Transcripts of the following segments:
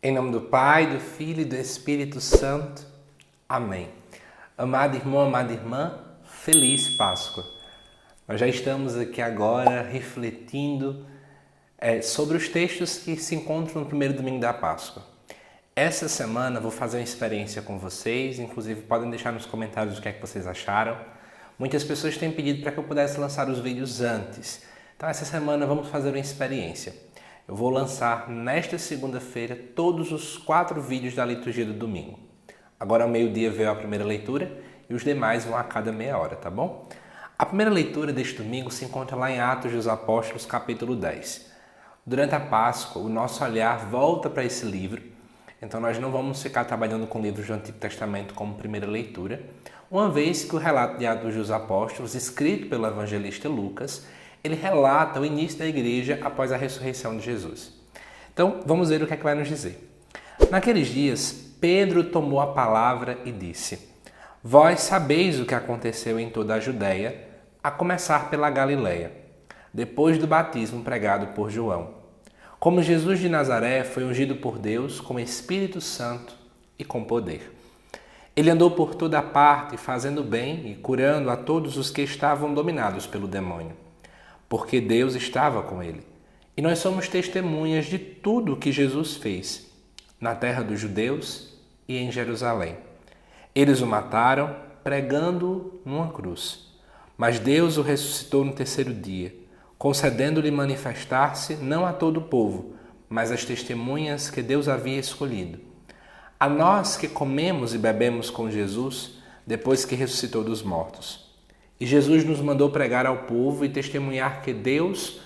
Em nome do Pai, do Filho e do Espírito Santo. Amém. Amado irmão, amada irmã, feliz Páscoa. Nós já estamos aqui agora refletindo sobre os textos que se encontram no primeiro domingo da Páscoa. Essa semana vou fazer uma experiência com vocês, inclusive podem deixar nos comentários o que é que vocês acharam. Muitas pessoas têm pedido para que eu pudesse lançar os vídeos antes. Então essa semana vamos fazer uma experiência. Eu vou lançar nesta segunda-feira todos os 4 vídeos da liturgia do domingo. Agora ao meio-dia veio a primeira leitura e os demais vão a cada meia hora, tá bom? A primeira leitura deste domingo se encontra lá em Atos dos Apóstolos, capítulo 10. Durante a Páscoa, o nosso olhar volta para esse livro, então nós não vamos ficar trabalhando com livros do Antigo Testamento como primeira leitura, uma vez que o relato de Atos dos Apóstolos, escrito pelo evangelista Lucas, ele relata o início da igreja após a ressurreição de Jesus. Então, vamos ver o que é que vai nos dizer. Naqueles dias, Pedro tomou a palavra e disse: Vós sabeis o que aconteceu em toda a Judéia, a começar pela Galileia, depois do batismo pregado por João. Como Jesus de Nazaré foi ungido por Deus com o Espírito Santo e com poder. Ele andou por toda a parte, fazendo bem e curando a todos os que estavam dominados pelo demônio, porque Deus estava com ele. E nós somos testemunhas de tudo o que Jesus fez, na terra dos judeus e em Jerusalém. Eles o mataram, pregando-o numa cruz. Mas Deus o ressuscitou no terceiro dia, concedendo-lhe manifestar-se não a todo o povo, mas às testemunhas que Deus havia escolhido. A nós que comemos e bebemos com Jesus, depois que ressuscitou dos mortos. E Jesus nos mandou pregar ao povo e testemunhar que Deus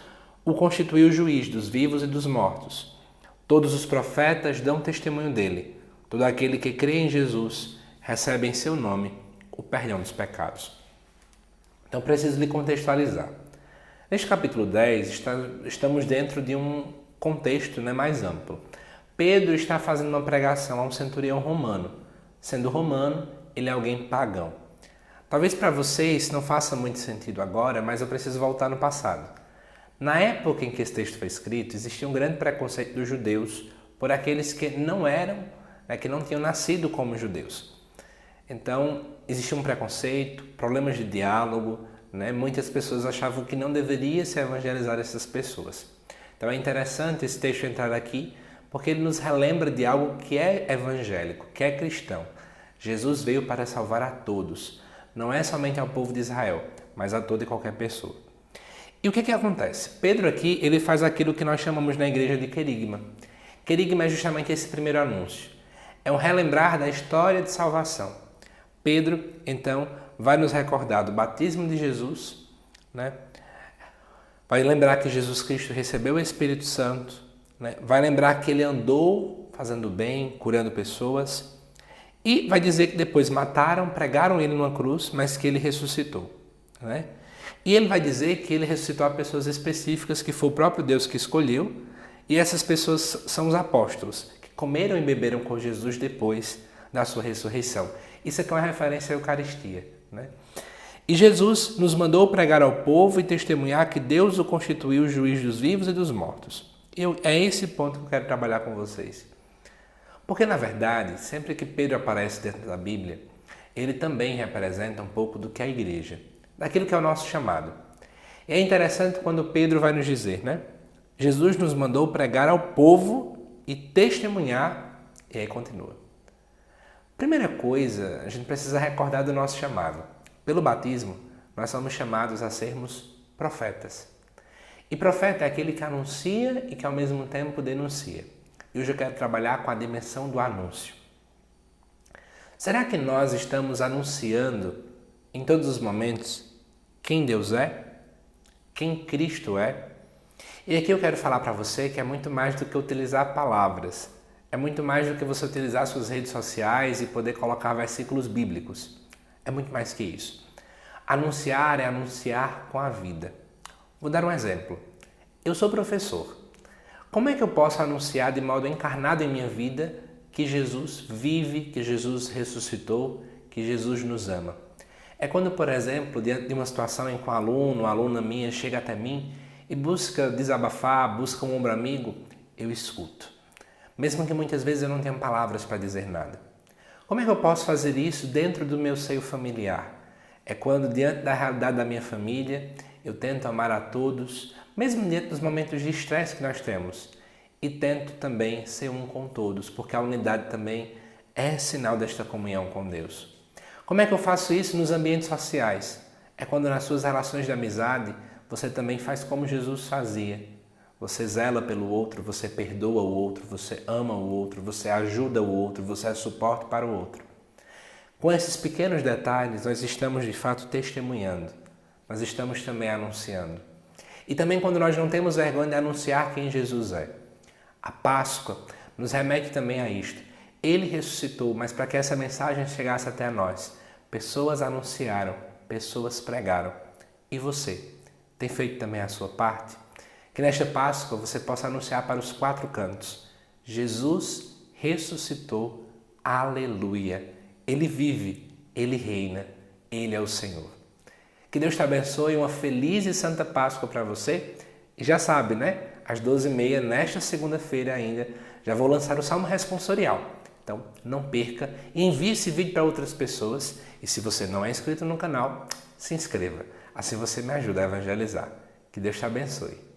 o constituiu juiz dos vivos e dos mortos. Todos os profetas dão testemunho dele. Todo aquele que crê em Jesus recebe em seu nome o perdão dos pecados. Então preciso lhe contextualizar. Neste capítulo 10, estamos dentro de um contexto mais amplo. Pedro está fazendo uma pregação a um centurião romano. Sendo romano, ele é alguém pagão. Talvez para vocês não faça muito sentido agora, mas eu preciso voltar no passado. Na época em que esse texto foi escrito, existia um grande preconceito dos judeus por aqueles que não eram, que não tinham nascido como judeus. Então, existia um preconceito, problemas de diálogo, muitas pessoas achavam que não deveria se evangelizar essas pessoas. Então é interessante esse texto entrar aqui, porque ele nos relembra de algo que é evangélico, que é cristão. Jesus veio para salvar a todos. Não é somente ao povo de Israel, mas a toda e qualquer pessoa. E o que acontece? Pedro aqui, ele faz aquilo que nós chamamos na igreja de querigma. Querigma é justamente esse primeiro anúncio. É um relembrar da história de salvação. Pedro, então, vai nos recordar do batismo de Jesus, vai lembrar que Jesus Cristo recebeu o Espírito Santo, vai lembrar que ele andou fazendo bem, curando pessoas. E vai dizer que depois mataram, pregaram ele numa cruz, mas que ele ressuscitou. E ele vai dizer que ele ressuscitou a pessoas específicas, que foi o próprio Deus que escolheu, e essas pessoas são os apóstolos, que comeram e beberam com Jesus depois da sua ressurreição. Isso aqui é uma referência à Eucaristia. E Jesus nos mandou pregar ao povo e testemunhar que Deus o constituiu juiz dos vivos e dos mortos. É esse ponto que eu quero trabalhar com vocês. Porque, na verdade, sempre que Pedro aparece dentro da Bíblia, ele também representa um pouco do que é a igreja, daquilo que é o nosso chamado. E é interessante quando Pedro vai nos dizer, Jesus nos mandou pregar ao povo e testemunhar, e aí continua. Primeira coisa, a gente precisa recordar do nosso chamado. Pelo batismo, nós somos chamados a sermos profetas. E profeta é aquele que anuncia e que ao mesmo tempo denuncia. E hoje eu quero trabalhar com a dimensão do anúncio. Será que nós estamos anunciando em todos os momentos quem Deus é? Quem Cristo é? E aqui eu quero falar para você que é muito mais do que utilizar palavras. É muito mais do que você utilizar suas redes sociais e poder colocar versículos bíblicos. É muito mais que isso. Anunciar é anunciar com a vida. Vou dar um exemplo. Eu sou professor. Como é que eu posso anunciar de modo encarnado em minha vida que Jesus vive, que Jesus ressuscitou, que Jesus nos ama? É quando, por exemplo, diante de uma situação em que um aluno, uma aluna minha chega até mim e busca desabafar, busca um ombro amigo, eu escuto. mesmo que muitas vezes eu não tenha palavras para dizer nada. Como é que eu posso fazer isso dentro do meu seio familiar? É quando, diante da realidade da minha família, eu tento amar a todos, mesmo diante dos momentos de estresse que nós temos. E tento também ser um com todos, porque a unidade também é sinal desta comunhão com Deus. Como é que eu faço isso nos ambientes sociais? É quando nas suas relações de amizade, você também faz como Jesus fazia. Você zela pelo outro, você perdoa o outro, você ama o outro, você ajuda o outro, você é suporte para o outro. Com esses pequenos detalhes, nós estamos de fato testemunhando, nós estamos também anunciando. E também quando nós não temos vergonha de anunciar quem Jesus é. A Páscoa nos remete também a isto. Ele ressuscitou, mas para que essa mensagem chegasse até nós, pessoas anunciaram, pessoas pregaram. E você, tem feito também a sua parte? Que nesta Páscoa você possa anunciar para os 4 cantos: Jesus ressuscitou, aleluia! Ele vive, Ele reina, Ele é o Senhor. Que Deus te abençoe, uma feliz e santa Páscoa para você. E já sabe, né? Às 12h30, nesta segunda-feira ainda, já vou lançar o Salmo Responsorial. Então, não perca e envie esse vídeo para outras pessoas. E se você não é inscrito no canal, se inscreva. Assim você me ajuda a evangelizar. Que Deus te abençoe.